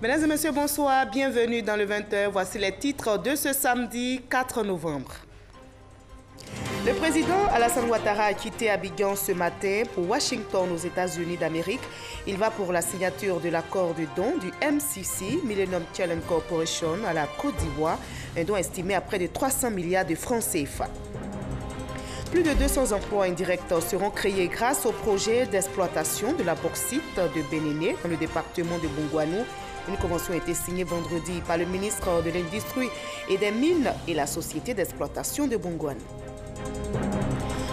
Mesdames et messieurs, bonsoir. Bienvenue dans le 20h. Voici les titres de ce samedi 4 novembre. Le président Alassane Ouattara a quitté Abidjan ce matin pour Washington aux États-Unis d'Amérique. Il va pour la signature de l'accord de don du MCC, Millennium Challenge Corporation, à la Côte d'Ivoire, un don estimé à près de 300 milliards de francs CFA. Plus de 200 emplois indirects seront créés grâce au projet d'exploitation de la bauxite de Bénéné dans le département de Bongouanou. Une convention a été signée vendredi par le ministre de l'Industrie et des Mines et la société d'exploitation de Bongouanou.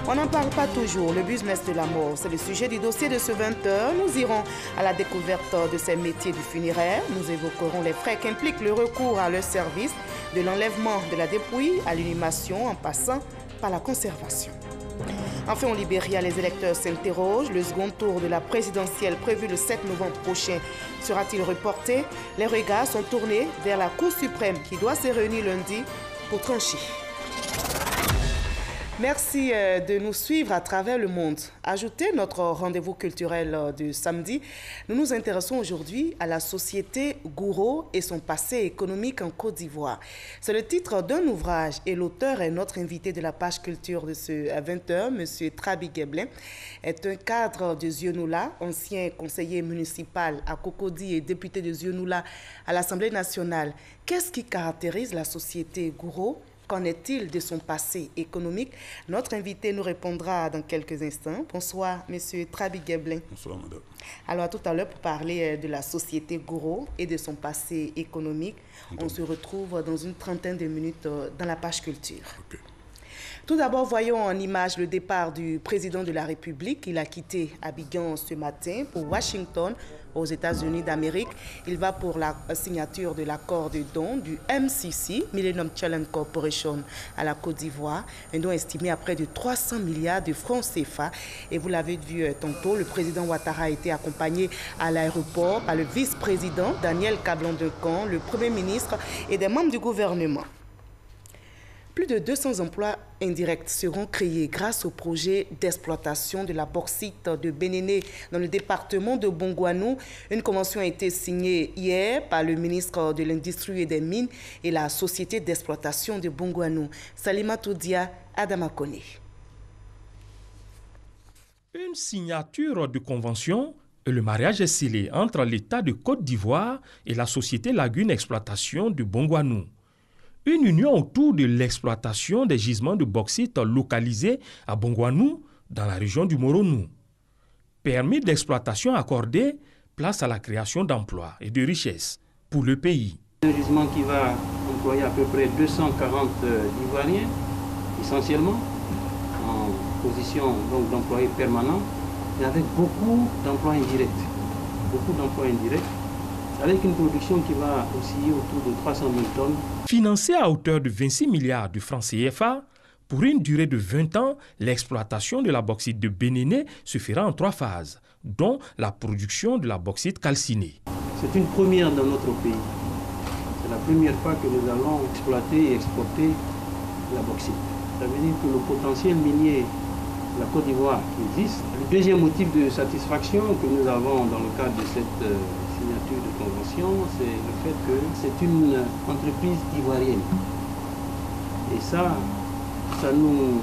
On n'en parle pas toujours, le business de la mort, c'est le sujet du dossier de ce 20h. Nous irons à la découverte de ces métiers du funéraire. Nous évoquerons les frais qu'implique le recours à leur service, de l'enlèvement de la dépouille à l'inhumation en passant par la conservation. Enfin, au Libéria, les électeurs s'interrogent. Le second tour de la présidentielle prévu le 7 novembre prochain sera-t-il reporté? Les regards sont tournés vers la Cour suprême qui doit se réunir lundi pour trancher. Merci de nous suivre à travers le monde. Ajoutez notre rendez-vous culturel de samedi. Nous nous intéressons aujourd'hui à la société Gouro et son passé économique en Côte d'Ivoire. C'est le titre d'un ouvrage et l'auteur est notre invité de la page culture de ce 20h, M. Trabi Geblin, est un cadre de Zionoula, ancien conseiller municipal à Cocody et député de Zionoula à l'Assemblée nationale. Qu'est-ce qui caractérise la société Gouro? Qu'en est-il de son passé économique? Notre invité nous répondra dans quelques instants. Bonsoir, M. Trabi Geblin. Bonsoir, madame. Alors, tout à l'heure, pour parler de la société Gouro et de son passé économique, on se retrouve dans une trentaine de minutes dans la page culture. Okay. Tout d'abord, voyons en image le départ du président de la République. Il a quitté Abidjan ce matin pour Washington, aux États-Unis d'Amérique. Il va pour la signature de l'accord de don du MCC, Millennium Challenge Corporation, à la Côte d'Ivoire, un don estimé à près de 300 milliards de francs CFA. Et vous l'avez vu tantôt, le président Ouattara a été accompagné à l'aéroport par le vice-président Daniel Kablan-Duncan, le premier ministre et des membres du gouvernement. Plus de 200 emplois indirects seront créés grâce au projet d'exploitation de la bauxite de Bénéné dans le département de Bongouanou. Une convention a été signée hier par le ministre de l'Industrie et des Mines et la société d'exploitation de Bongouanou. Salima Toudia, Adama Kone. Une signature de convention et le mariage est scellé entre l'État de Côte d'Ivoire et la société Lagune Exploitation de Bongouanou. Une union autour de l'exploitation des gisements de bauxite localisés à Bongouanou, dans la région du Moronou. Permis d'exploitation accordé, place à la création d'emplois et de richesses pour le pays. Un gisement qui va employer à peu près 240 Ivoiriens, essentiellement en position d'employés permanents, et avec beaucoup d'emplois indirects. Avec une production qui va osciller autour de 300 000 tonnes. Financée à hauteur de 26 milliards de francs CFA, pour une durée de 20 ans, l'exploitation de la bauxite de Bénéné se fera en 3 phases, dont la production de la bauxite calcinée. C'est une première dans notre pays. C'est la première fois que nous allons exploiter et exporter la bauxite. Ça veut dire que le potentiel minier de la Côte d'Ivoire existe. Le deuxième motif de satisfaction que nous avons dans le cadre de cette signature de convention, c'est le fait que c'est une entreprise ivoirienne. Et ça nous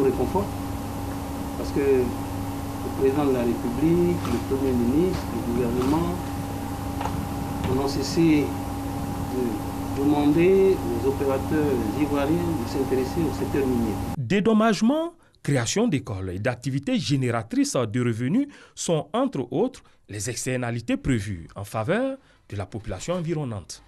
réconforte parce que le président de la République, le Premier ministre, le gouvernement n'ont cessé de demander aux opérateurs ivoiriens de s'intéresser au secteur minier. Dédommagement, création d'écoles et d'activités génératrices de revenus sont, entre autres, les externalités prévues en faveur de la population environnante.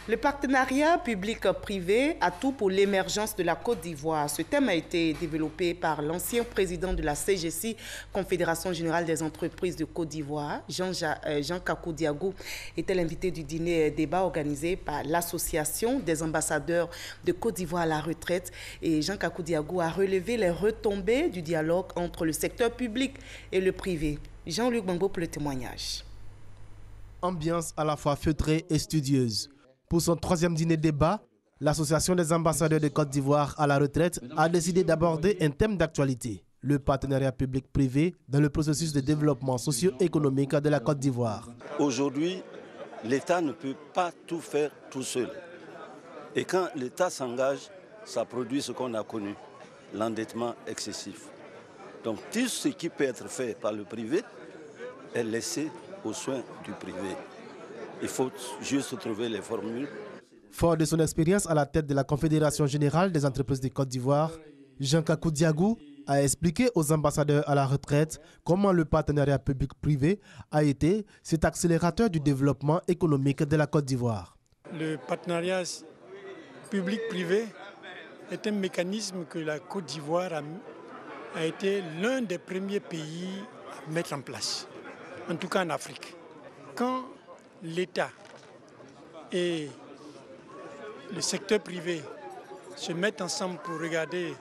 Le partenariat public-privé a tout pour l'émergence de la Côte d'Ivoire. Ce thème a été développé par l'ancien président de la CGC, Confédération Générale des Entreprises de Côte d'Ivoire, Jean Kakou Diagou, était l'invité du dîner débat organisé par l'Association des ambassadeurs de Côte d'Ivoire à la retraite. Et Jean Kakou Diagou a relevé les retombées du dialogue entre le secteur public et le privé. Jean-Luc Bango pour le témoignage. Ambiance à la fois feutrée et studieuse. Pour son 3e dîner débat, l'Association des ambassadeurs de Côte d'Ivoire à la retraite a décidé d'aborder un thème d'actualité, le partenariat public-privé dans le processus de développement socio-économique de la Côte d'Ivoire. Aujourd'hui, l'État ne peut pas tout faire tout seul. Et quand l'État s'engage, ça produit ce qu'on a connu, l'endettement excessif. Donc tout ce qui peut être fait par le privé est laissé aux soins du privé. Il faut juste trouver les formules. Fort de son expérience à la tête de la Confédération générale des entreprises de Côte d'Ivoire, Jean Kakou Diagou a expliqué aux ambassadeurs à la retraite comment le partenariat public-privé a été cet accélérateur du développement économique de la Côte d'Ivoire. Le partenariat public-privé est un mécanisme que la Côte d'Ivoire a été l'un des premiers pays à mettre en place, en tout cas en Afrique. Quand l'État et le secteur privé se mettent ensemble pour regarder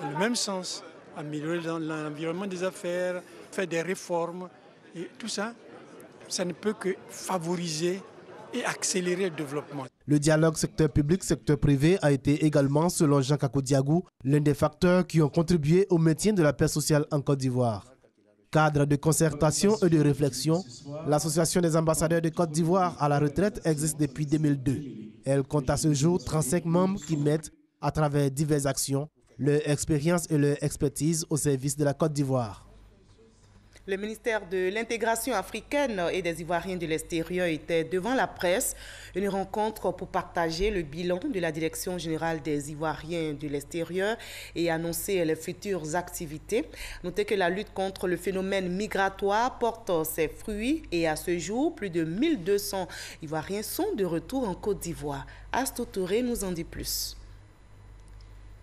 dans le même sens, améliorer l'environnement des affaires, faire des réformes, et tout ça, ça ne peut que favoriser et accélérer le développement. Le dialogue secteur public-secteur privé a été également, selon Jean Kakou Diagou, l'un des facteurs qui ont contribué au maintien de la paix sociale en Côte d'Ivoire. Cadre de concertation et de réflexion, l'Association des ambassadeurs de Côte d'Ivoire à la retraite existe depuis 2002. Elle compte à ce jour 35 membres qui mettent, à travers diverses actions, leur expérience et leur expertise au service de la Côte d'Ivoire. Le ministère de l'intégration africaine et des Ivoiriens de l'extérieur était devant la presse. Une rencontre pour partager le bilan de la Direction générale des Ivoiriens de l'extérieur et annoncer les futures activités. Notez que la lutte contre le phénomène migratoire porte ses fruits et à ce jour, plus de 1200 Ivoiriens sont de retour en Côte d'Ivoire. Astou Touré nous en dit plus.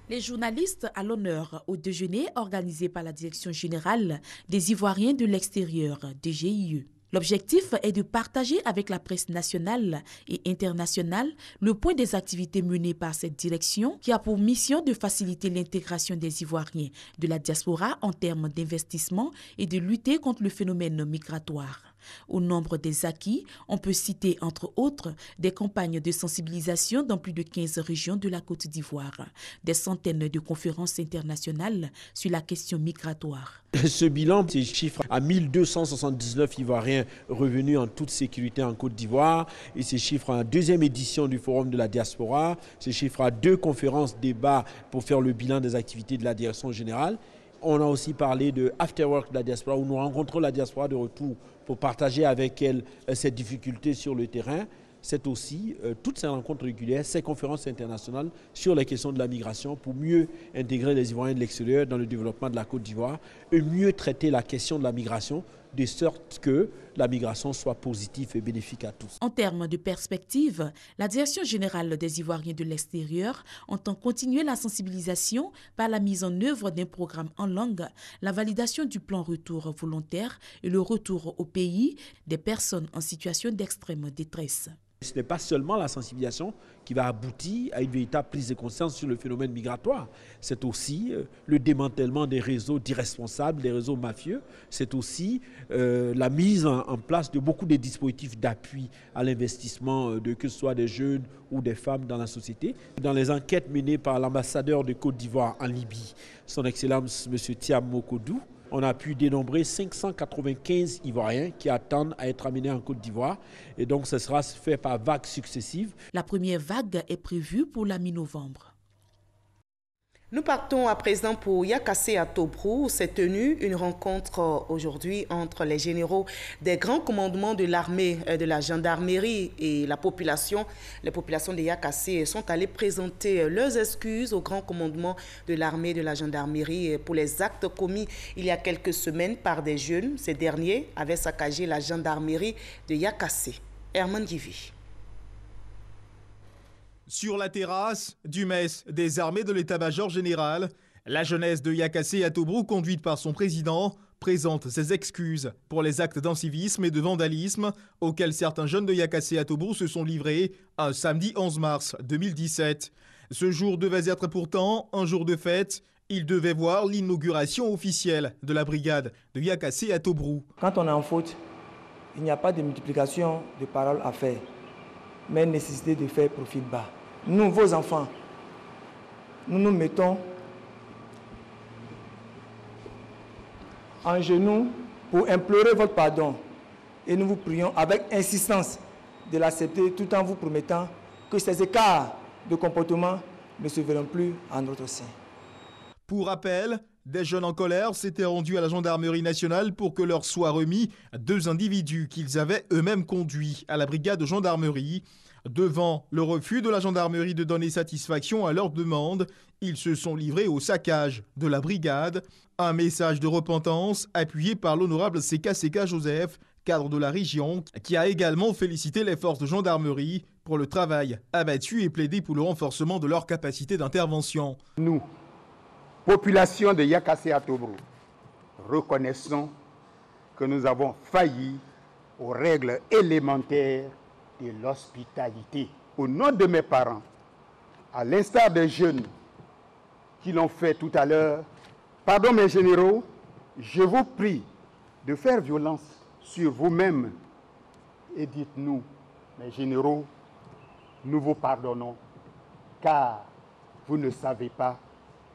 Les journalistes à l'honneur au déjeuner organisé par la Direction générale des Ivoiriens de l'extérieur, DGIE. L'objectif est de partager avec la presse nationale et internationale le point des activités menées par cette direction qui a pour mission de faciliter l'intégration des Ivoiriens de la diaspora en termes d'investissement et de lutter contre le phénomène migratoire. Au nombre des acquis, on peut citer entre autres des campagnes de sensibilisation dans plus de 15 régions de la Côte d'Ivoire, des centaines de conférences internationales sur la question migratoire. Ce bilan, ces chiffres à 1279 Ivoiriens revenus en toute sécurité en Côte d'Ivoire, et ces chiffres à la deuxième édition du Forum de la diaspora, ces chiffres à 2 conférences débats pour faire le bilan des activités de la direction générale. On a aussi parlé de Afterwork de la diaspora, où nous rencontrons la diaspora de retour pour partager avec elle ces difficultés sur le terrain. C'est aussi toutes ces rencontres régulières, ces conférences internationales sur les questions de la migration pour mieux intégrer les Ivoiriens de l'extérieur dans le développement de la Côte d'Ivoire et mieux traiter la question de la migration de sorte que la migration soit positive et bénéfique à tous. En termes de perspective, la Direction générale des Ivoiriens de l'extérieur entend continuer la sensibilisation par la mise en œuvre d'un programme en langue, la validation du plan retour volontaire et le retour au pays des personnes en situation d'extrême détresse. Ce n'est pas seulement la sensibilisation qui va aboutir à une véritable prise de conscience sur le phénomène migratoire. C'est aussi le démantèlement des réseaux d'irresponsables, des réseaux mafieux. C'est aussi la mise en place de beaucoup de dispositifs d'appui à l'investissement, que ce soit des jeunes ou des femmes dans la société. Dans les enquêtes menées par l'ambassadeur de Côte d'Ivoire en Libye, son Excellence M. Thiam Mokodou, on a pu dénombrer 595 Ivoiriens qui attendent à être amenés en Côte d'Ivoire. Et donc, ce sera fait par vagues successives. La première vague est prévue pour la mi-novembre. Nous partons à présent pour Yakassé à Tobrou où s'est tenue une rencontre aujourd'hui entre les généraux des grands commandements de l'armée, de la gendarmerie et la population. Les populations de Yakassé sont allées présenter leurs excuses au grand commandement de l'armée et de la gendarmerie pour les actes commis il y a quelques semaines par des jeunes. Ces derniers avaient saccagé la gendarmerie de Yakassé. Herman Givi. Sur la terrasse du mess des armées de l'état-major général, la jeunesse de Yakassé à Tobrou, conduite par son président, présente ses excuses pour les actes d'incivisme et de vandalisme auxquels certains jeunes de Yakassé à Tobrou se sont livrés un samedi 11 mars 2017. Ce jour devait être pourtant un jour de fête. Il devait voir l'inauguration officielle de la brigade de Yakassé à Tobrou. Quand on est en faute, il n'y a pas de multiplication de paroles à faire, mais nécessité de faire profil bas. Nous, vos enfants, nous nous mettons en genoux pour implorer votre pardon et nous vous prions avec insistance de l'accepter tout en vous promettant que ces écarts de comportement ne se verront plus en notre sein. Pour rappel, des jeunes en colère s'étaient rendus à la gendarmerie nationale pour que leur soient remis 2 individus qu'ils avaient eux-mêmes conduits à la brigade de gendarmerie. Devant le refus de la gendarmerie de donner satisfaction à leurs demandes, ils se sont livrés au saccage de la brigade. Un message de repentance appuyé par l'honorable Seka Joseph, cadre de la région, qui a également félicité les forces de gendarmerie pour le travail abattu et plaidé pour le renforcement de leur capacité d'intervention. Nous, population de Yakassé à Tobrou, reconnaissons que nous avons failli aux règles élémentaires de l'hospitalité. Au nom de mes parents, à l'instar des jeunes qui l'ont fait tout à l'heure, pardon mes généraux, je vous prie de faire violence sur vous-même et dites-nous, mes généraux, nous vous pardonnons, car vous ne savez pas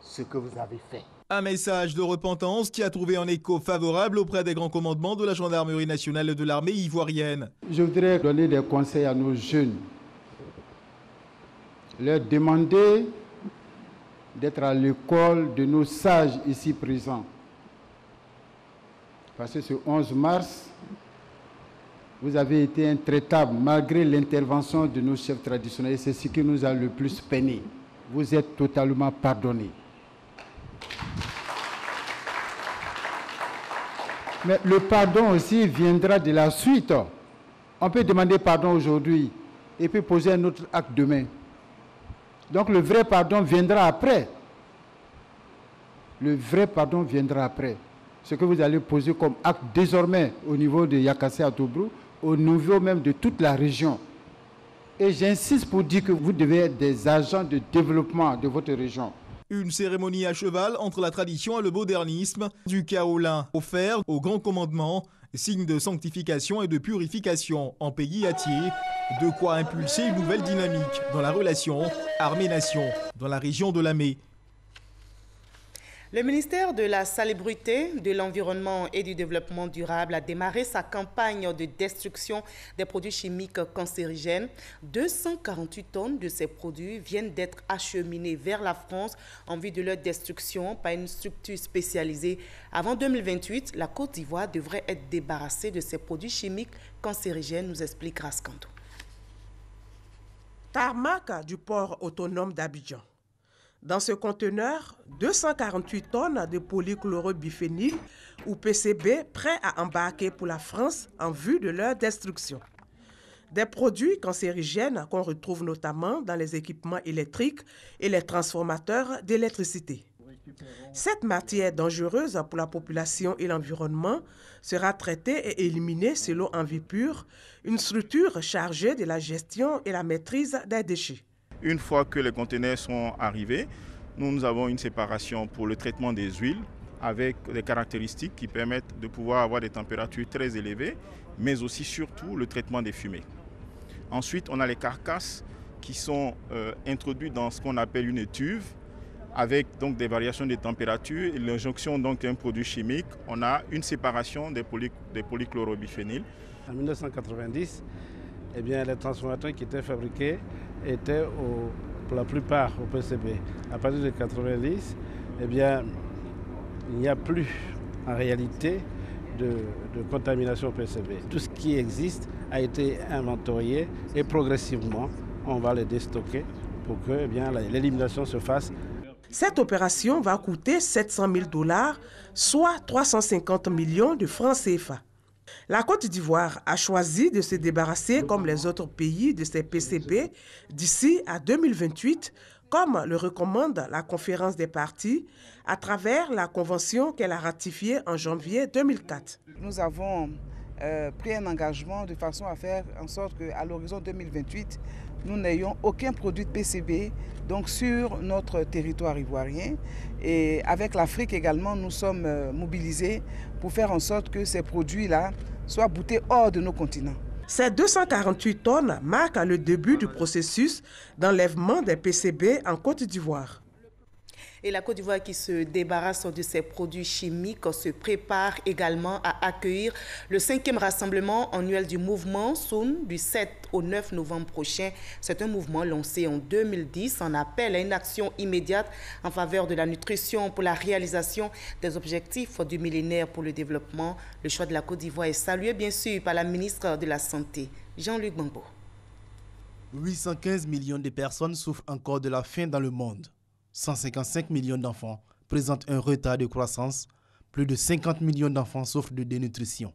ce que vous avez fait. Un message de repentance qui a trouvé un écho favorable auprès des grands commandements de la gendarmerie nationale et de l'armée ivoirienne. Je voudrais donner des conseils à nos jeunes, leur demander d'être à l'école de nos sages ici présents. Parce que ce 11 mars, vous avez été intraitable malgré l'intervention de nos chefs traditionnels. C'est ce qui nous a le plus peiné. Vous êtes totalement pardonnés. Mais le pardon aussi viendra de la suite. On peut demander pardon aujourd'hui et puis poser un autre acte demain. Donc le vrai pardon viendra après. Le vrai pardon viendra après. Ce que vous allez poser comme acte désormais au niveau de Yakassé à Tobrou, au niveau même de toute la région. Et j'insiste pour dire que vous devez être des agents de développement de votre région. Une cérémonie à cheval entre la tradition et le modernisme, du kaolin offert au grand commandement, signe de sanctification et de purification en pays atier, de quoi impulser une nouvelle dynamique dans la relation armée-nation dans la région de Lamé. Le ministère de la Salubrité, de l'Environnement et du Développement durable a démarré sa campagne de destruction des produits chimiques cancérigènes. 248 tonnes de ces produits viennent d'être acheminées vers la France en vue de leur destruction par une structure spécialisée. Avant 2028, la Côte d'Ivoire devrait être débarrassée de ces produits chimiques cancérigènes, nous explique Rascando. Tarmac du port autonome d'Abidjan. Dans ce conteneur, 248 tonnes de polychlorobiphényle ou PCB prêts à embarquer pour la France en vue de leur destruction. Des produits cancérigènes qu'on retrouve notamment dans les équipements électriques et les transformateurs d'électricité. Cette matière dangereuse pour la population et l'environnement sera traitée et éliminée selon Envie Pure, une structure chargée de la gestion et la maîtrise des déchets. Une fois que les conteneurs sont arrivés, nous avons une séparation pour le traitement des huiles avec des caractéristiques qui permettent de pouvoir avoir des températures très élevées, mais aussi surtout le traitement des fumées. Ensuite, on a les carcasses qui sont introduites dans ce qu'on appelle une étuve avec donc des variations de température et l'injonction d'un produit chimique. On a une séparation des polychlorobiphényles. En 1990, eh bien, les transformateurs qui étaient fabriqués étaient pour la plupart au PCB. À partir de 1990, eh bien, il n'y a plus en réalité de contamination au PCB. Tout ce qui existe a été inventorié et progressivement, on va les déstocker pour que eh bien, l'élimination se fasse. Cette opération va coûter 700 000 $, soit 350 millions de francs CFA. La Côte d'Ivoire a choisi de se débarrasser, comme les autres pays, de ces PCB d'ici à 2028, comme le recommande la conférence des parties à travers la convention qu'elle a ratifiée en janvier 2004. Nous avons pris un engagement de façon à faire en sorte qu'à l'horizon 2028, nous n'ayons aucun produit de PCB donc sur notre territoire ivoirien. Et avec l'Afrique également, nous sommes mobilisés pour faire en sorte que ces produits-là soient boutés hors de nos continents. Ces 248 tonnes marquent le début du processus d'enlèvement des PCB en Côte d'Ivoire. Et la Côte d'Ivoire qui se débarrasse de ses produits chimiques se prépare également à accueillir le 5e rassemblement annuel du mouvement SOUN du 7 au 9 novembre prochain. C'est un mouvement lancé en 2010 en appel à une action immédiate en faveur de la nutrition pour la réalisation des objectifs du millénaire pour le développement. Le choix de la Côte d'Ivoire est salué bien sûr par la ministre de la Santé, Jean-Luc Bambo. 815 millions de personnes souffrent encore de la faim dans le monde. 155 millions d'enfants présentent un retard de croissance. Plus de 50 millions d'enfants souffrent de dénutrition.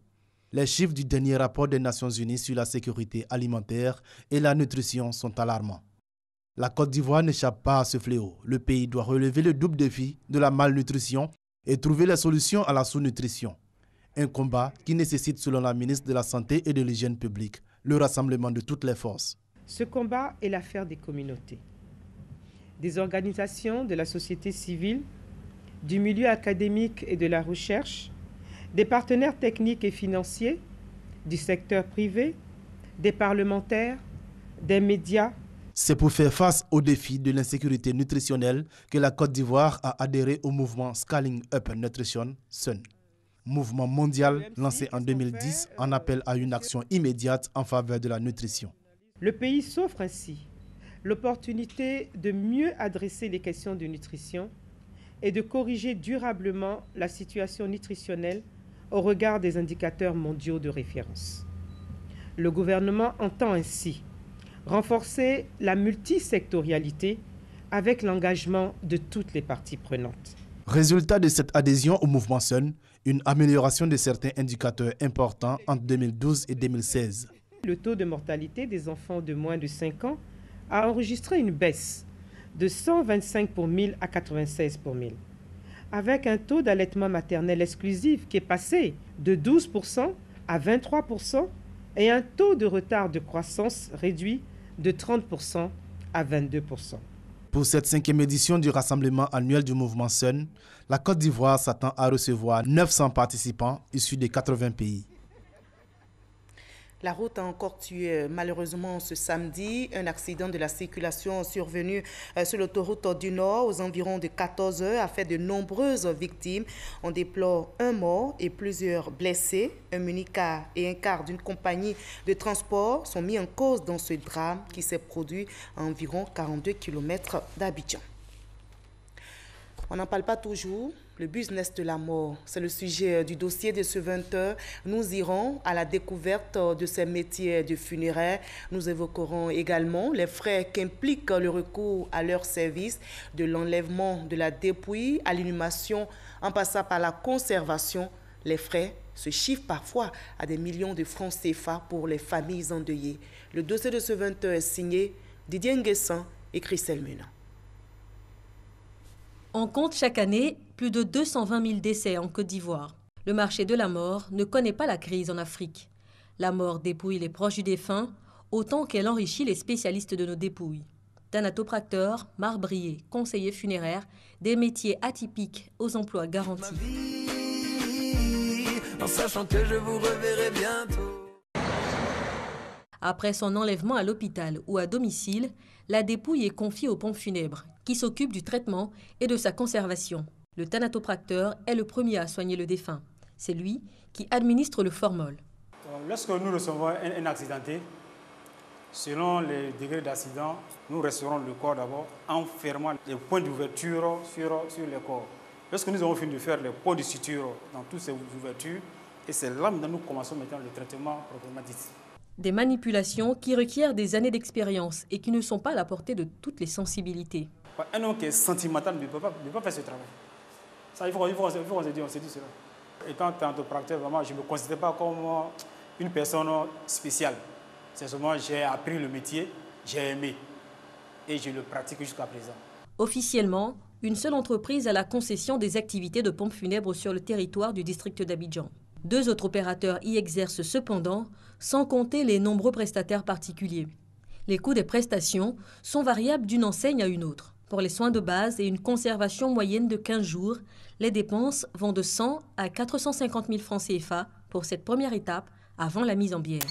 Les chiffres du dernier rapport des Nations Unies sur la sécurité alimentaire et la nutrition sont alarmants. La Côte d'Ivoire n'échappe pas à ce fléau. Le pays doit relever le double défi de la malnutrition et trouver les solutions à la sous-nutrition. Un combat qui nécessite, selon la ministre de la Santé et de l'Hygiène publique, le rassemblement de toutes les forces. Ce combat est l'affaire des communautés, des organisations de la société civile, du milieu académique et de la recherche, des partenaires techniques et financiers, du secteur privé, des parlementaires, des médias. C'est pour faire face aux défis de l'insécurité nutritionnelle que la Côte d'Ivoire a adhéré au mouvement Scaling Up Nutrition, SUN. Mouvement mondial lancé en 2010 en appel à une action immédiate en faveur de la nutrition. Le pays s'offre ainsi l'opportunité de mieux adresser les questions de nutrition et de corriger durablement la situation nutritionnelle au regard des indicateurs mondiaux de référence. Le gouvernement entend ainsi renforcer la multisectorialité avec l'engagement de toutes les parties prenantes. Résultat de cette adhésion au mouvement SUN, une amélioration de certains indicateurs importants entre 2012 et 2016. Le taux de mortalité des enfants de moins de 5 ans a enregistré une baisse de 125 pour 1000 à 96 pour 1000, avec un taux d'allaitement maternel exclusif qui est passé de 12% à 23% et un taux de retard de croissance réduit de 30% à 22%. Pour cette 5e édition du rassemblement annuel du mouvement SUN, la Côte d'Ivoire s'attend à recevoir 900 participants issus de 80 pays. La route a encore tué malheureusement ce samedi. Un accident de la circulation survenu sur l'autoroute du Nord aux environs de 14 heures a fait de nombreuses victimes. On déplore un mort et plusieurs blessés. Un minicar et un car d'une compagnie de transport sont mis en cause dans ce drame qui s'est produit à environ 42 km d'Abidjan. On n'en parle pas toujours. Le business de la mort, c'est le sujet du dossier de ce 20h. Nous irons à la découverte de ces métiers de funéraires. Nous évoquerons également les frais qu'implique le recours à leur service, de l'enlèvement de la dépouille à l'inhumation en passant par la conservation. Les frais se chiffrent parfois à des millions de francs CFA pour les familles endeuillées. Le dossier de ce 20h est signé Didier Nguessan et Christelle Mena. On compte chaque année plus de 220 000 décès en Côte d'Ivoire. Le marché de la mort ne connaît pas la crise en Afrique. La mort dépouille les proches du défunt autant qu'elle enrichit les spécialistes de nos dépouilles. Thanatopracteur, marbrier, conseiller funéraire, des métiers atypiques aux emplois garantis. En sachant que je vous reverrai bientôt. Après son enlèvement à l'hôpital ou à domicile, la dépouille est confiée aux pompes funèbres qui s'occupent du traitement et de sa conservation. Le thanatopracteur est le premier à soigner le défunt. C'est lui qui administre le formol. Lorsque nous recevons un accidenté, selon les degrés d'accident, nous restaurons le corps d'abord en fermant les points d'ouverture sur le corps. Lorsque nous avons fini de faire les points de suture dans toutes ces ouvertures, et c'est là que nous commençons maintenant le traitement proprement dit. Des manipulations qui requièrent des années d'expérience et qui ne sont pas à la portée de toutes les sensibilités. Un homme qui est sentimental ne peut pas faire ce travail. Ça, il faut qu'on se dise cela. Étant thanatopracteur, vraiment, je ne me considère pas comme une personne spéciale. C'est seulement j'ai appris le métier, j'ai aimé et je le pratique jusqu'à présent. Officiellement, une seule entreprise a la concession des activités de pompes funèbres sur le territoire du district d'Abidjan. 2 autres opérateurs y exercent cependant, sans compter les nombreux prestataires particuliers. Les coûts des prestations sont variables d'une enseigne à une autre. Pour les soins de base et une conservation moyenne de 15 jours, les dépenses vont de 100 à 450 000 francs CFA pour cette première étape avant la mise en bière.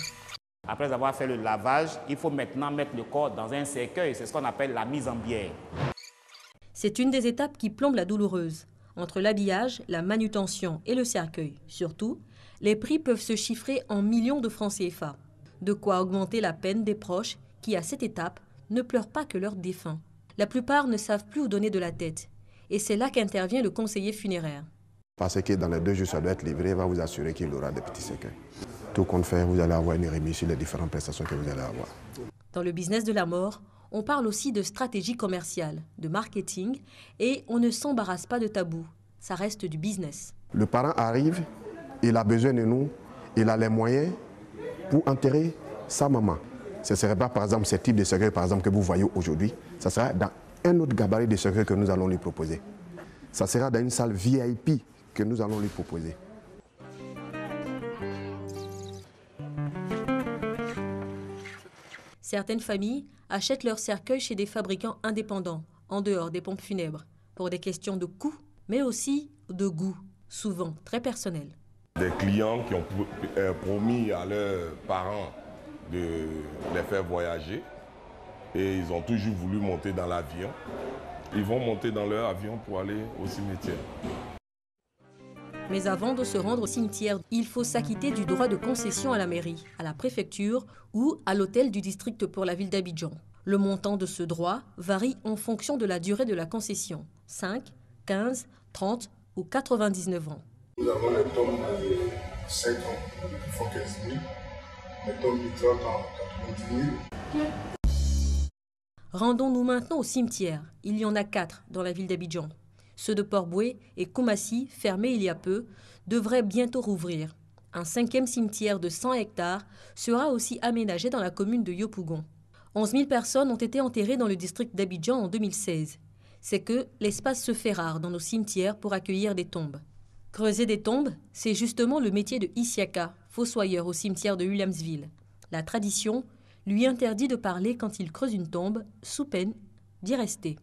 Après avoir fait le lavage, il faut maintenant mettre le corps dans un cercueil. C'est ce qu'on appelle la mise en bière. C'est une des étapes qui plombe la douloureuse. Entre l'habillage, la manutention et le cercueil, surtout, les prix peuvent se chiffrer en millions de francs CFA. De quoi augmenter la peine des proches qui, à cette étape, ne pleurent pas que leurs défunts. La plupart ne savent plus où donner de la tête. Et c'est là qu'intervient le conseiller funéraire. Parce que dans les 2 jours, ça doit être livré, il va vous assurer qu'il aura des petits cercueils. Tout compte fait, vous allez avoir une remise sur les différentes prestations que vous allez avoir. Dans le business de la mort, on parle aussi de stratégie commerciale, de marketing, et on ne s'embarrasse pas de tabou. Ça reste du business. Le parent arrive, il a besoin de nous, il a les moyens pour enterrer sa maman. Ce ne serait pas, par exemple, ce type de cercueil que vous voyez aujourd'hui. Ça sera dans un autre gabarit de cercueil que nous allons lui proposer. Ça sera dans une salle VIP que nous allons lui proposer. Certaines familles achètent leur cercueil chez des fabricants indépendants, en dehors des pompes funèbres, pour des questions de coût, mais aussi de goût, souvent très personnel. Des clients qui ont promis à leurs parents de les faire voyager et ils ont toujours voulu monter dans l'avion. Ils vont monter dans leur avion pour aller au cimetière. Mais avant de se rendre au cimetière, il faut s'acquitter du droit de concession à la mairie, à la préfecture ou à l'hôtel du district pour la ville d'Abidjan. Le montant de ce droit varie en fonction de la durée de la concession, 5, 15, 30 ou 99 ans. Nous avons les tombes de 5 ans qui font 15 000, les tombes de 30 ans 90 000. Rendons-nous maintenant au cimetière. Il y en a 4 dans la ville d'Abidjan. Ceux de Port-Boué et Koumassi, fermés il y a peu, devraient bientôt rouvrir. Un 5e cimetière de 100 hectares sera aussi aménagé dans la commune de Yopougon. 11 000 personnes ont été enterrées dans le district d'Abidjan en 2016. C'est que l'espace se fait rare dans nos cimetières pour accueillir des tombes. Creuser des tombes, c'est justement le métier de Isiaka, fossoyeur au cimetière de Williamsville. La tradition lui interdit de parler quand il creuse une tombe, sous peine d'y rester.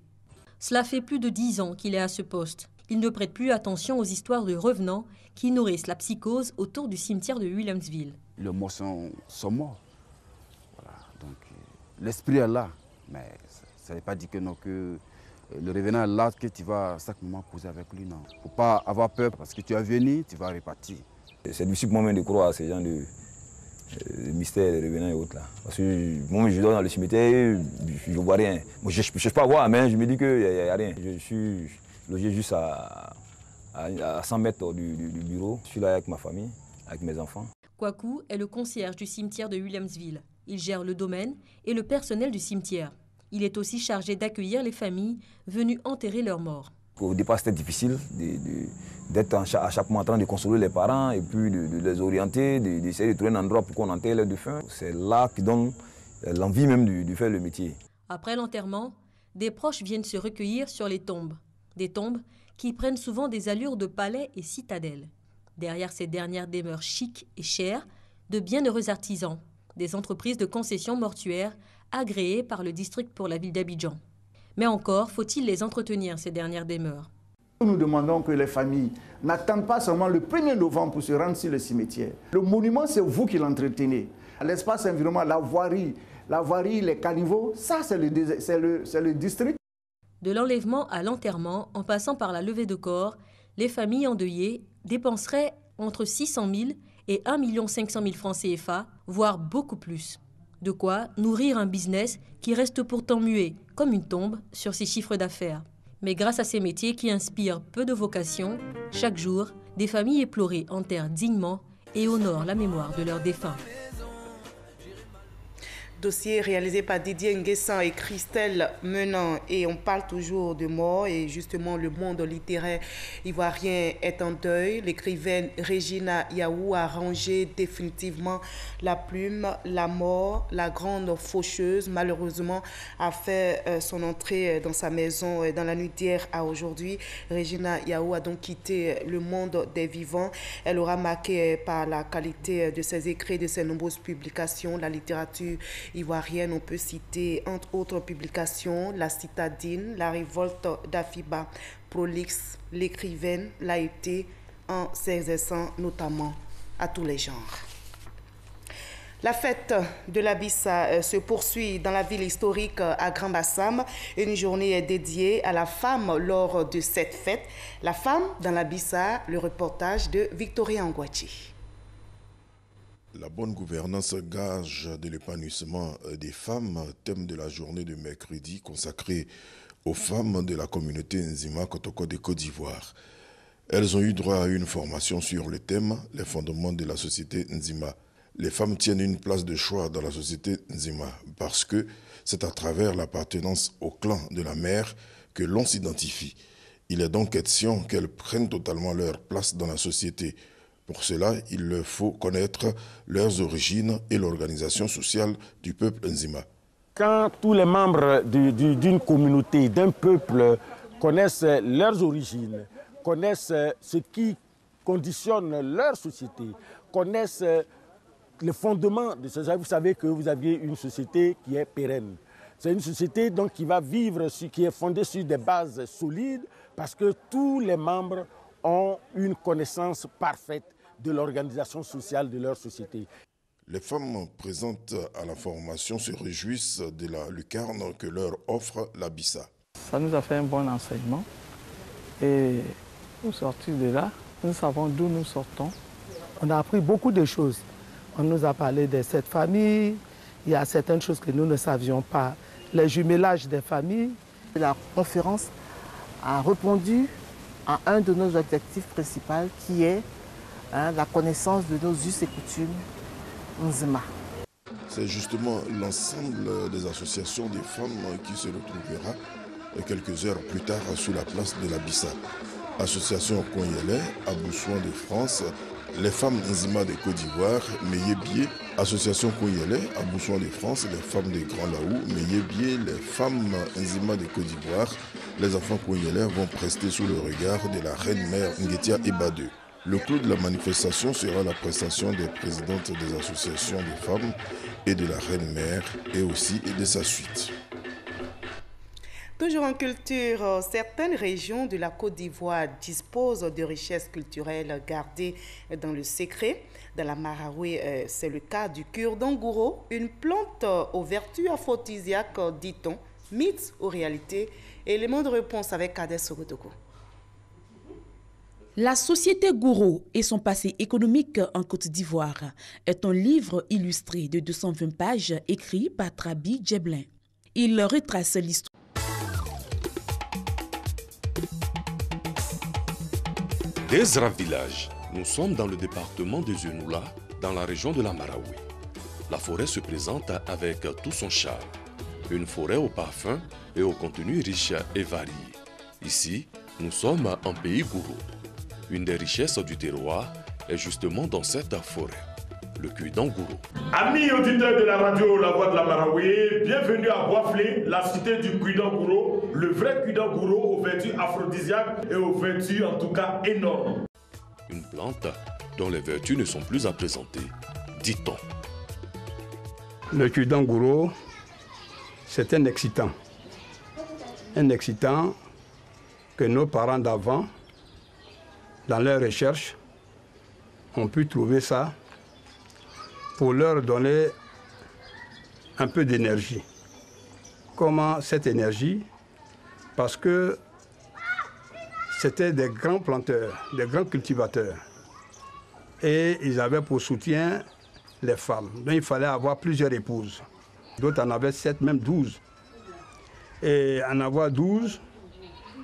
Cela fait plus de 10 ans qu'il est à ce poste. Il ne prête plus attention aux histoires de revenants qui nourrissent la psychose autour du cimetière de Williamsville. Les morts sont morts. Voilà. Donc l'esprit est là, mais ça ne veut pas dire que, non, que le revenant est là, que tu vas à chaque moment causer avec lui. Non. Il ne faut pas avoir peur parce que tu es venu, tu vas repartir. C'est difficile pour moi de croire à ces gens de mystère, les revenants et autres là. Parce que moi je dors dans le cimetière, je ne vois rien. Moi, je ne cherche pas à voir, mais je me dis qu'il n'y a rien. Je suis logé juste à 100 mètres du bureau. Je suis là avec ma famille, avec mes enfants. Kwaku est le concierge du cimetière de Williamsville. Il gère le domaine et le personnel du cimetière. Il est aussi chargé d'accueillir les familles venues enterrer leurs morts. Au départ, c'était difficile d'être à chaque moment en train de consoler les parents et puis de les orienter, d'essayer de trouver un endroit pour qu'on enterre les défunts. C'est là qui donne l'envie même de faire le métier. Après l'enterrement, des proches viennent se recueillir sur les tombes. Des tombes qui prennent souvent des allures de palais et citadelles. Derrière ces dernières demeures chics et chères, de bienheureux artisans, des entreprises de concession mortuaire agréées par le district pour la ville d'Abidjan. Mais encore, faut-il les entretenir, ces dernières demeures? Nous demandons que les familles n'attendent pas seulement le 1er novembre pour se rendre sur le cimetière. Le monument, c'est vous qui l'entretenez. L'espace environnement, la voirie, les caniveaux, ça c'est le district. De l'enlèvement à l'enterrement, en passant par la levée de corps, les familles endeuillées dépenseraient entre 600 000 et 1 500 000 francs CFA, voire beaucoup plus. De quoi nourrir un business qui reste pourtant muet, comme une tombe, sur ses chiffres d'affaires. Mais grâce à ces métiers qui inspirent peu de vocations, chaque jour, des familles éplorées enterrent dignement et honorent la mémoire de leurs défunts. Dossier réalisé par Didier Nguessan et Christelle Menant, et on parle toujours de mort, et justement le monde littéraire ivoirien est en deuil. L'écrivaine Regina Yaou a rangé définitivement la plume. La mort, la grande faucheuse, malheureusement a fait son entrée dans sa maison dans la nuit d'hier à aujourd'hui. Regina Yaou a donc quitté le monde des vivants. Elle aura marqué par la qualité de ses écrits, de ses nombreuses publications, la littérature ivoirienne. On peut citer entre autres publications La Citadine, La Révolte d'Afiba, Prolixe. L'écrivaine l'a été en s'exerçant notamment à tous les genres. La fête de la Bissa se poursuit dans la ville historique à Grand Bassam. Une journée est dédiée à la femme lors de cette fête. La femme dans la Bissa, le reportage de Victoria Ngwachi. La bonne gouvernance gage de l'épanouissement des femmes, thème de la journée de mercredi consacrée aux femmes de la communauté Nzima Kotoko de Côte d'Ivoire. Elles ont eu droit à une formation sur le thème « Les fondements de la société Nzima ». Les femmes tiennent une place de choix dans la société Nzima parce que c'est à travers l'appartenance au clan de la mère que l'on s'identifie. Il est donc question qu'elles prennent totalement leur place dans la société. Pour cela, il leur faut connaître leurs origines et l'organisation sociale du peuple Nzima. Quand tous les membres d'une communauté, d'un peuple connaissent leurs origines, connaissent ce qui conditionne leur société, connaissent les fondements de ce genre, vous savez que vous aviez une société qui est pérenne. C'est une société donc qui va vivre, qui est fondée sur des bases solides parce que tous les membres ont une connaissance parfaite de l'organisation sociale de leur société. Les femmes présentes à la formation se réjouissent de la lucarne que leur offre la Bissa. Ça nous a fait un bon enseignement et au sortir de là, nous savons d'où nous sortons. On a appris beaucoup de choses. On nous a parlé de cette famille, il y a certaines choses que nous ne savions pas, les jumelages des familles. La conférence a répondu à un de nos objectifs principaux qui est la connaissance de nos us et coutumes Nzima. C'est justement l'ensemble des associations des femmes qui se retrouvera quelques heures plus tard sous la place de la Bissa. Association Konyele, Aboussoin de France, les femmes Nzima de Côte d'Ivoire, Meyébie, Association Konyele, Aboussoin de France, les femmes de Grand Laou, Meyébie, les femmes Nzima de Côte d'Ivoire, les enfants Konyele vont prester sous le regard de la reine-mère Nguetia Ebadeu. Le clou de la manifestation sera la prestation des présidentes des associations des femmes et de la reine-mère et aussi de sa suite. Toujours en culture, certaines régions de la Côte d'Ivoire disposent de richesses culturelles gardées dans le secret. Dans la Marawi, c'est le cas du cure-dent gouro, une plante aux vertus aphrodisiaques, dit-on, mythe ou réalité. Élément de réponse avec Kader Sogotoko. La société Gouro et son passé économique en Côte d'Ivoire est un livre illustré de 220 pages écrit par Trabi Djeblin. Il retrace l'histoire. Desra Village, nous sommes dans le département de Zenoula, dans la région de la Marawi. La forêt se présente avec tout son charme. Une forêt au parfum et au contenu riche et varié. Ici, nous sommes en pays Gouro. Une des richesses du terroir est justement dans cette forêt, le cure-dent gouro. Amis auditeurs de la radio La Voix de la Marawi, bienvenue à Boisflé, la cité du cure-dent gouro, le vrai cure-dent gouro aux vertus aphrodisiaques et aux vertus en tout cas énormes. Une plante dont les vertus ne sont plus à présenter, dit-on. Le cure-dent gouro, c'est un excitant. Un excitant que nos parents d'avant, dans leurs recherches, ont pu trouver ça pour leur donner un peu d'énergie. Comment cette énergie? Parce que c'était des grands planteurs, des grands cultivateurs. Et ils avaient pour soutien les femmes. Donc il fallait avoir plusieurs épouses. D'autres en avaient 7, même 12. Et en avoir 12,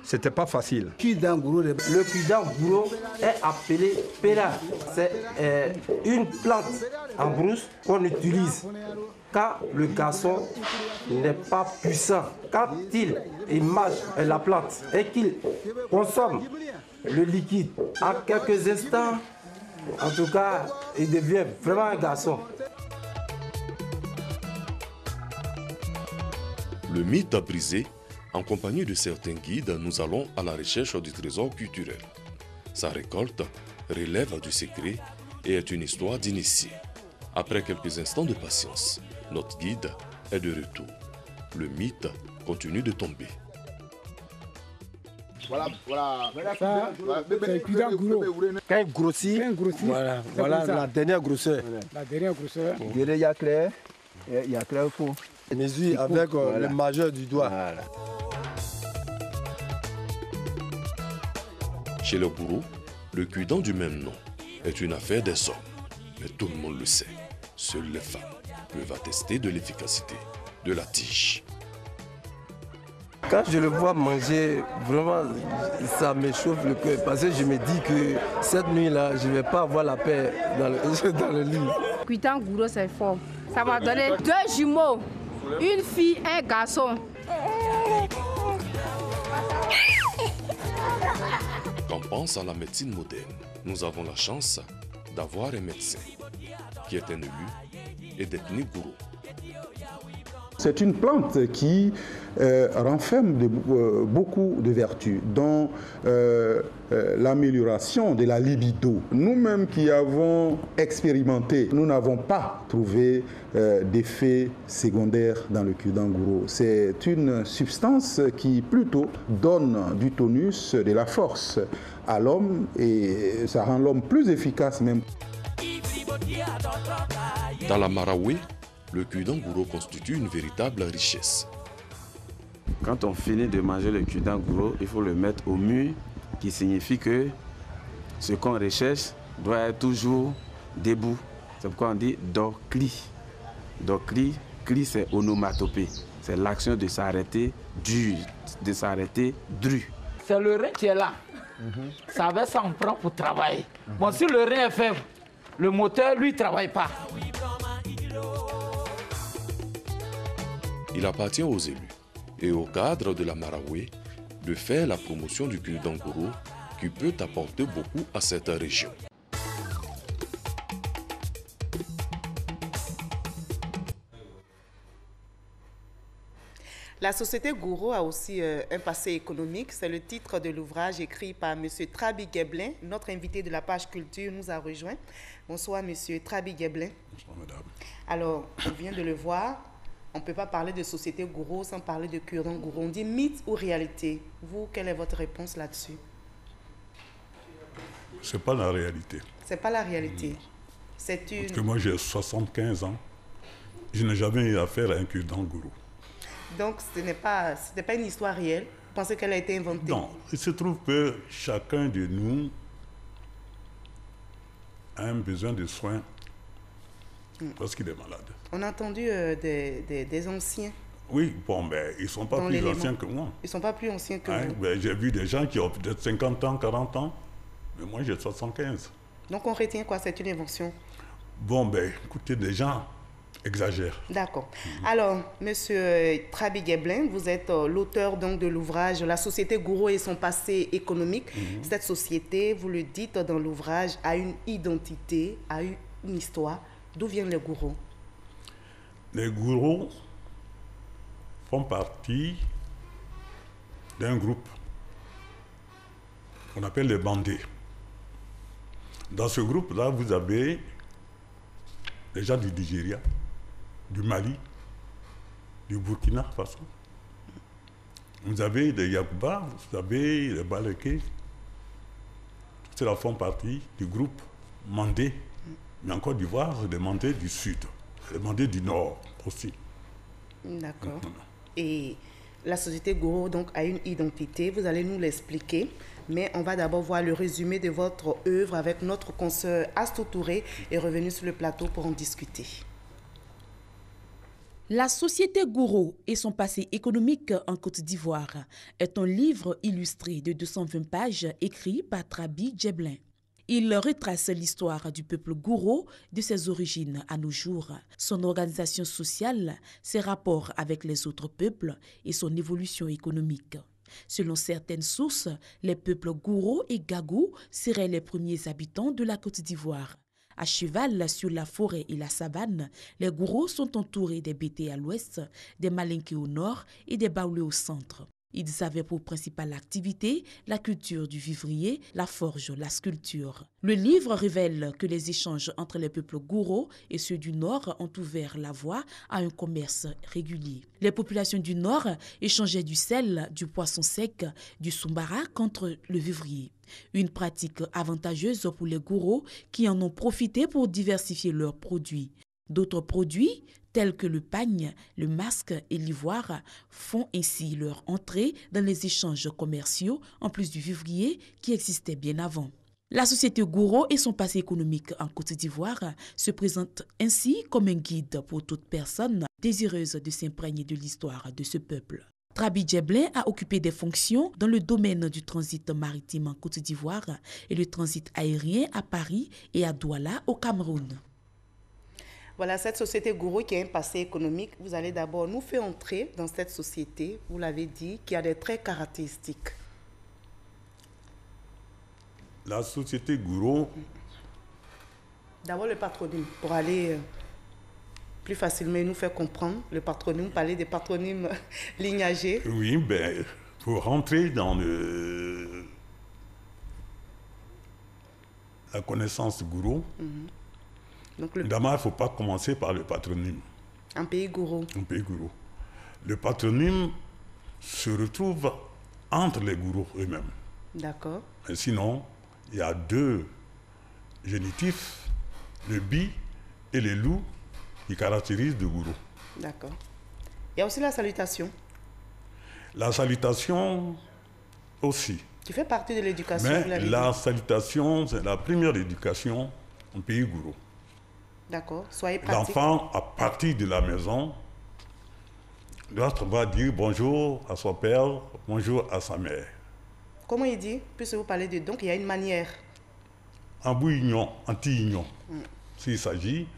c'était pas facile. Le cure-dent gouro est appelé péra. C'est une plante en brousse qu'on utilise quand le garçon n'est pas puissant. Quand il mange la plante et qu'il consomme le liquide, en quelques instants, en tout cas, il devient vraiment un garçon. Le mythe brisé. En compagnie de certains guides, nous allons à la recherche du trésor culturel. Sa récolte relève du secret et est une histoire d'initié. Après quelques instants de patience, notre guide est de retour. Le mythe continue de tomber. Voilà. Ça, c'est cuidant gros. Quand il grossit, voilà la dernière grosseur. La dernière grosseur. Il y a clair, il y a clair faux. Mesure avec le majeur du doigt. Voilà. Chez le gourou, le cuidant du même nom est une affaire des hommes. Mais tout le monde le sait, seules les femmes peuvent attester de l'efficacité de la tige. Quand je le vois manger, vraiment, ça me chauffe le cœur. Parce que je me dis que cette nuit-là, je ne vais pas avoir la paix dans le lit. Cuidant gourou, c'est fort. Ça m'a donné 2 jumeaux, une fille, un garçon. Quand on pense à la médecine moderne, nous avons la chance d'avoir un médecin qui est un élu et d'ethnie gourou. C'est une plante qui renferme beaucoup de vertus, dont l'amélioration de la libido. Nous-mêmes qui avons expérimenté, nous n'avons pas trouvé d'effet secondaire dans le cuidant gourou. C'est une substance qui plutôt donne du tonus, de la force à l'homme et ça rend l'homme plus efficace même. Dans la Marawi, le cuidant gourou constitue une véritable richesse. Quand on finit de manger le cuidant gourou, il faut le mettre au mûr, qui signifie que ce qu'on recherche doit être toujours debout. C'est pourquoi on dit dokli. Dokli, kli c'est onomatopée. C'est l'action de s'arrêter dur, de s'arrêter dru. C'est le rein qui est là. Ça va s'en prendre pour travailler. Bon, si le rein est faible, le moteur, lui, ne travaille pas. Il appartient aux élus et au cadre de la Marawi de faire la promotion du cuidant gourou qui peut apporter beaucoup à cette région. La société gourou a aussi un passé économique. C'est le titre de l'ouvrage écrit par M. Trabi Geblin. Notre invité de la page culture nous a rejoint. Bonsoir M. Trabi Geblin. Bonsoir madame. Alors, on vient de le voir. On ne peut pas parler de société gourou sans parler de cuidant gourou. On dit mythe ou réalité. Vous, quelle est votre réponse là-dessus? Ce n'est pas la réalité. Ce n'est pas la réalité. C'est une... Parce que moi j'ai 75 ans. Je n'ai jamais eu affaire à un cuidant gourou. Donc, ce n'est pas une histoire réelle. Vous pensez qu'elle a été inventée? Non, il se trouve que chacun de nous a un besoin de soins lorsqu'il est malade. On a entendu des anciens. Oui, bon, ben, ils ne sont pas plus anciens que moi. Ils ne sont pas plus anciens que vous. Ben, j'ai vu des gens qui ont peut-être 50 ans, 40 ans, mais moi j'ai 75. Donc on retient quoi? C'est une invention? Bon, ben, écoutez, des gens exagèrent. D'accord. Alors, Monsieur Trabi Geblin, vous êtes l'auteur donc de l'ouvrage La société gourou et son passé économique. Cette société, vous le dites dans l'ouvrage, a une identité, a eu une histoire. D'où viennent les gourous? Les gourous font partie d'un groupe qu'on appelle les bandés. Dans ce groupe-là, vous avez des gens du Nigeria, du Mali, du Burkina Faso. Vous avez des Yacouba, vous avez les Balaké. Tout cela font partie du groupe Mandé. Mais en Côte d'Ivoire, des Mandés du Sud, des Mandés du Nord aussi. D'accord. Et la société gourou donc a une identité, vous allez nous l'expliquer. Mais on va d'abord voir le résumé de votre œuvre avec notre consoeur Astou Touré et revenu sur le plateau pour en discuter. La société gourou et son passé économique en Côte d'Ivoire est un livre illustré de 220 pages écrit par Trabi Geblin. Il retrace l'histoire du peuple gourou, de ses origines à nos jours, son organisation sociale, ses rapports avec les autres peuples et son évolution économique. Selon certaines sources, les peuples gourou et gagou seraient les premiers habitants de la Côte d'Ivoire. À cheval sur la forêt et la savane, les gourous sont entourés des bétés à l'ouest, des malinqués au nord et des baoulés au centre. Ils avaient pour principale activité la culture du vivrier, la forge, la sculpture. Le livre révèle que les échanges entre les peuples Gouro et ceux du Nord ont ouvert la voie à un commerce régulier. Les populations du Nord échangeaient du sel, du poisson sec, du soumbara contre le vivrier. Une pratique avantageuse pour les Gouro qui en ont profité pour diversifier leurs produits. D'autres produits, tels que le pagne, le masque et l'ivoire, font ainsi leur entrée dans les échanges commerciaux, en plus du vivrier qui existait bien avant. La société Gouro et son passé économique en Côte d'Ivoire se présentent ainsi comme un guide pour toute personne désireuse de s'imprégner de l'histoire de ce peuple. Trabi Djeblin a occupé des fonctions dans le domaine du transit maritime en Côte d'Ivoire et le transit aérien à Paris et à Douala au Cameroun. Voilà, cette société Gouro qui a un passé économique, vous allez d'abord nous faire entrer dans cette société, vous l'avez dit, qui a des traits caractéristiques. La société Gouro... D'abord le patronyme, pour aller plus facilement nous faire comprendre le patronyme, parler des patronymes lignagés. Oui, ben, pour rentrer dans la connaissance Gouro, d'abord, il ne faut pas commencer par le patronyme. Un pays Gouro. Un pays Gouro. Le patronyme se retrouve entre les Gouro eux-mêmes. D'accord. Sinon, il y a deux génitifs, le bi et le loup, qui caractérisent le Gouro. D'accord. Il y a aussi la salutation. La salutation aussi. Qui fait partie de l'éducation. Mais la salutation, c'est la première éducation au pays Gouro. D'accord. Soyez pratique. L'enfant, à partir de la maison, va dire bonjour à son père, bonjour à sa mère. Comment il dit? Puisque vous parlez de... Donc, il y a une manière. En bouillon, anti-ignon, s'il s'agit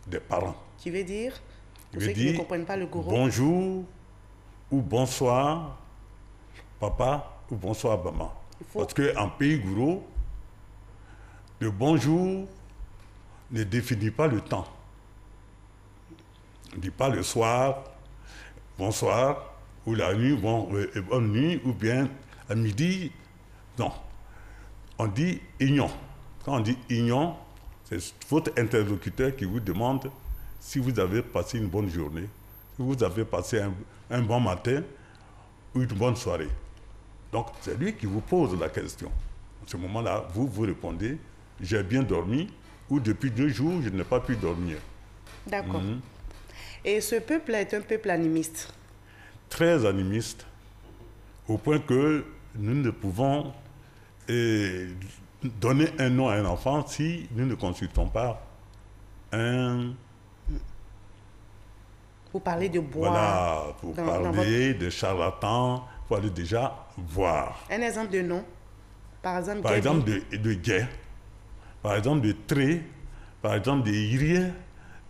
des parents. Qui veut dire, pour ceux qui ne comprennent pas le Gouro, bonjour ou bonsoir, papa ou bonsoir, maman. Parce qu'en pays Gouro, le bonjour ne définit pas le temps. On ne dit pas le soir, bonsoir, ou la nuit, bonne nuit, ou bien à midi. Non. On dit ignon. Quand on dit ignon, c'est votre interlocuteur qui vous demande si vous avez passé une bonne journée, si vous avez passé un bon matin ou une bonne soirée. Donc, c'est lui qui vous pose la question. À ce moment-là, vous répondez « J'ai bien dormi » ou « Depuis 2 jours, je n'ai pas pu dormir ». D'accord. Et ce peuple est un peuple animiste? Très animiste, au point que nous ne pouvons donner un nom à un enfant si nous ne consultons pas un... Vous parlez de boire. Voilà, pour parler de charlatans, il faut aller déjà voir. Un exemple de nom? Par exemple, de guet, par exemple de tré, par exemple de irie,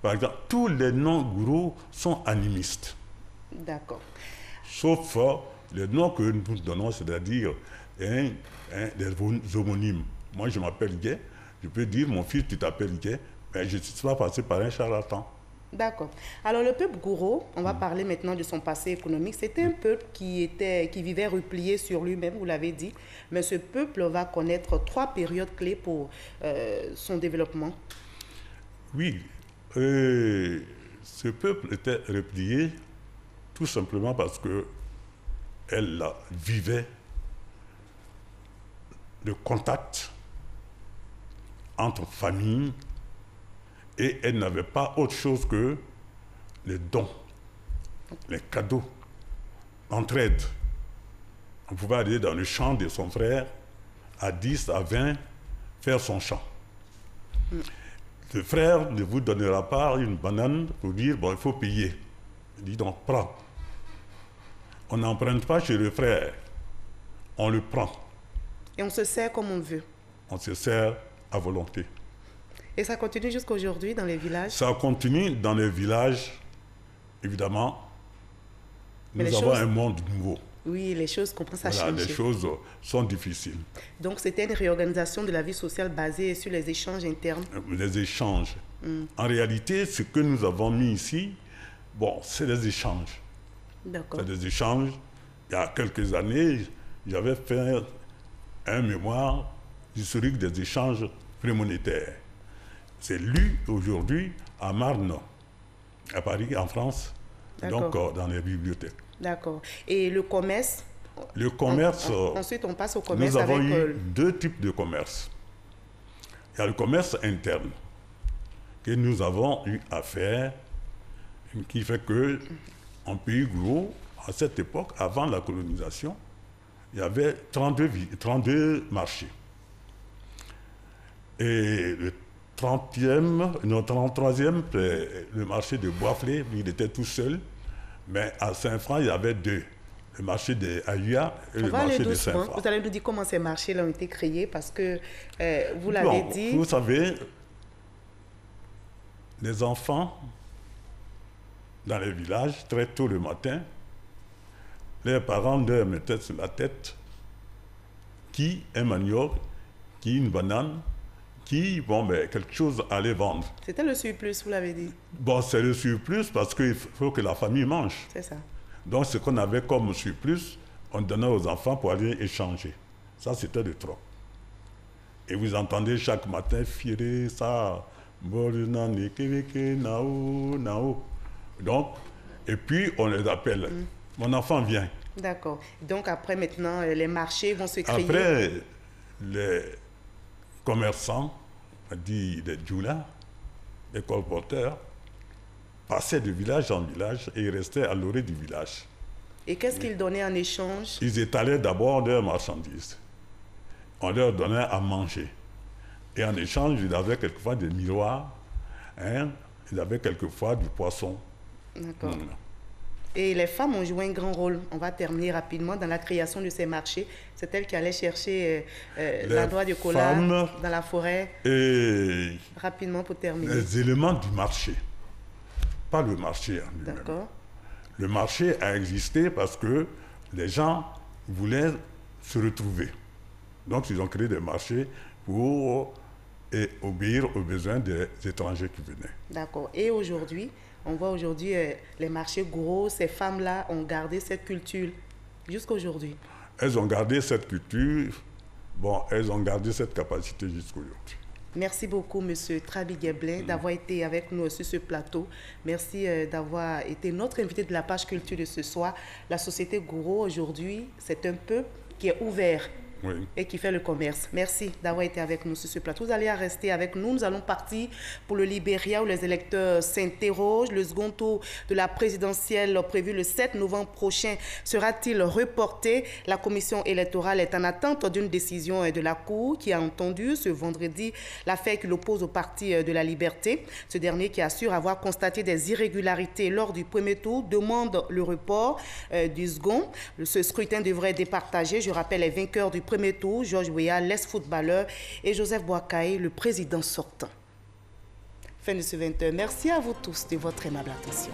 par exemple, tous les noms Gouro sont animistes. D'accord. Sauf les noms que nous donnons, c'est-à-dire des homonymes. Moi, je m'appelle Gué, je peux dire, mon fils, tu t'appelles Gué, mais je ne suis pas passé par un charlatan. D'accord. Alors, le peuple Gouro, on va parler maintenant de son passé économique. C'était un peuple qui vivait replié sur lui-même, vous l'avez dit. Mais ce peuple va connaître 3 périodes clés pour son développement. Oui. Ce peuple était replié tout simplement parce qu'elle vivait le contact entre familles et elle n'avait pas autre chose que les dons, les cadeaux, l'entraide. On pouvait aller dans le champ de son frère à 10, à 20, faire son champ. Le frère ne vous donnera pas une banane pour dire, bon, il faut payer. Il dit donc, prends. On n'emprunte pas chez le frère, on le prend. Et on se sert comme on veut. On se sert à volonté. Et ça continue jusqu'à aujourd'hui dans les villages? Ça continue dans les villages, évidemment. Nous avons un monde nouveau. Oui, les choses commencent à changer. Les choses sont difficiles. Donc, c'était une réorganisation de la vie sociale basée sur les échanges internes? Les échanges. En réalité, ce que nous avons mis ici, bon, c'est des échanges. D'accord. C'est des échanges il y a quelques années, j'avais fait un mémoire historique des échanges prémonétaires. C'est lu aujourd'hui à Marne, à Paris, en France, donc dans les bibliothèques. D'accord. Et le commerce? Le commerce... ensuite, on passe au commerce. Nous avons avec, eu deux types de commerce. Il y a le commerce interne que nous avons eu à faire, qui fait que en Pays Gros, à cette époque, avant la colonisation, il y avait 32 marchés. Et le 33e, le marché de Boisflé, il était tout seul, mais à Saint-Franc, il y avait deux. Le marché de Aïa et le marché de Saint-Franc. Vous allez nous dire comment ces marchés-là ont été créés, parce que vous l'avez dit... Vous savez, les enfants, dans les villages, très tôt le matin, les parents leur mettaient sur la tête qui un manioc, qui une banane, qui, quelque chose à aller vendre. C'était le surplus, vous l'avez dit. Bon, c'est le surplus parce qu'il faut que la famille mange. C'est ça. Donc, ce qu'on avait comme surplus, on donnait aux enfants pour aller échanger. Ça, c'était le troc. Et vous entendez chaque matin, firer ça, nao. Donc, et puis, on les appelle. Mon enfant vient. D'accord. Donc, après, maintenant, les marchés vont se créer. Après, les commerçants, on dit les djoulas, les colporteurs, passaient de village en village et ils restaient à l'orée du village. Et qu'est-ce qu'ils donnaient en échange? Ils étalaient d'abord leurs marchandises. On leur donnait à manger. Et en échange, ils avaient quelquefois des miroirs, ils avaient quelquefois du poisson. D'accord. Et les femmes ont joué un grand rôle. On va terminer rapidement dans la création de ces marchés. C'est elles qui allaient chercher la noix de cola dans la forêt. Et rapidement pour terminer. Les éléments du marché. Pas le marché en lui-même. D'accord. Le marché a existé parce que les gens voulaient se retrouver. Donc, ils ont créé des marchés pour obéir aux besoins des étrangers qui venaient. D'accord. Et aujourd'hui, on voit aujourd'hui les marchés gros, ces femmes-là ont gardé cette culture jusqu'à aujourd'hui. Elles ont gardé cette culture, elles ont gardé cette capacité jusqu'à aujourd'hui. Merci beaucoup, M. Trabi Gueblin, d'avoir été avec nous sur ce plateau. Merci d'avoir été notre invité de la page culture de ce soir. La société Gouro, aujourd'hui, c'est un peuple qui est ouvert. Oui. Et qui fait le commerce. Merci d'avoir été avec nous sur ce plateau. Vous allez rester avec nous. Nous allons partir pour le Libéria où les électeurs s'interrogent. Le second tour de la présidentielle prévu le 7 novembre prochain sera-t-il reporté? La commission électorale est en attente d'une décision de la Cour qui a entendu ce vendredi l'affaire qui l'oppose au Parti de la Liberté. Ce dernier, qui assure avoir constaté des irrégularités lors du premier tour, demande le report du second. Ce scrutin devrait être départagé. Je rappelle les vainqueurs du premier tour, Georges Weah, l'ex-footballeur, et Joseph Boakai, le président sortant. Fin de ce 20h. Merci à vous tous de votre aimable attention.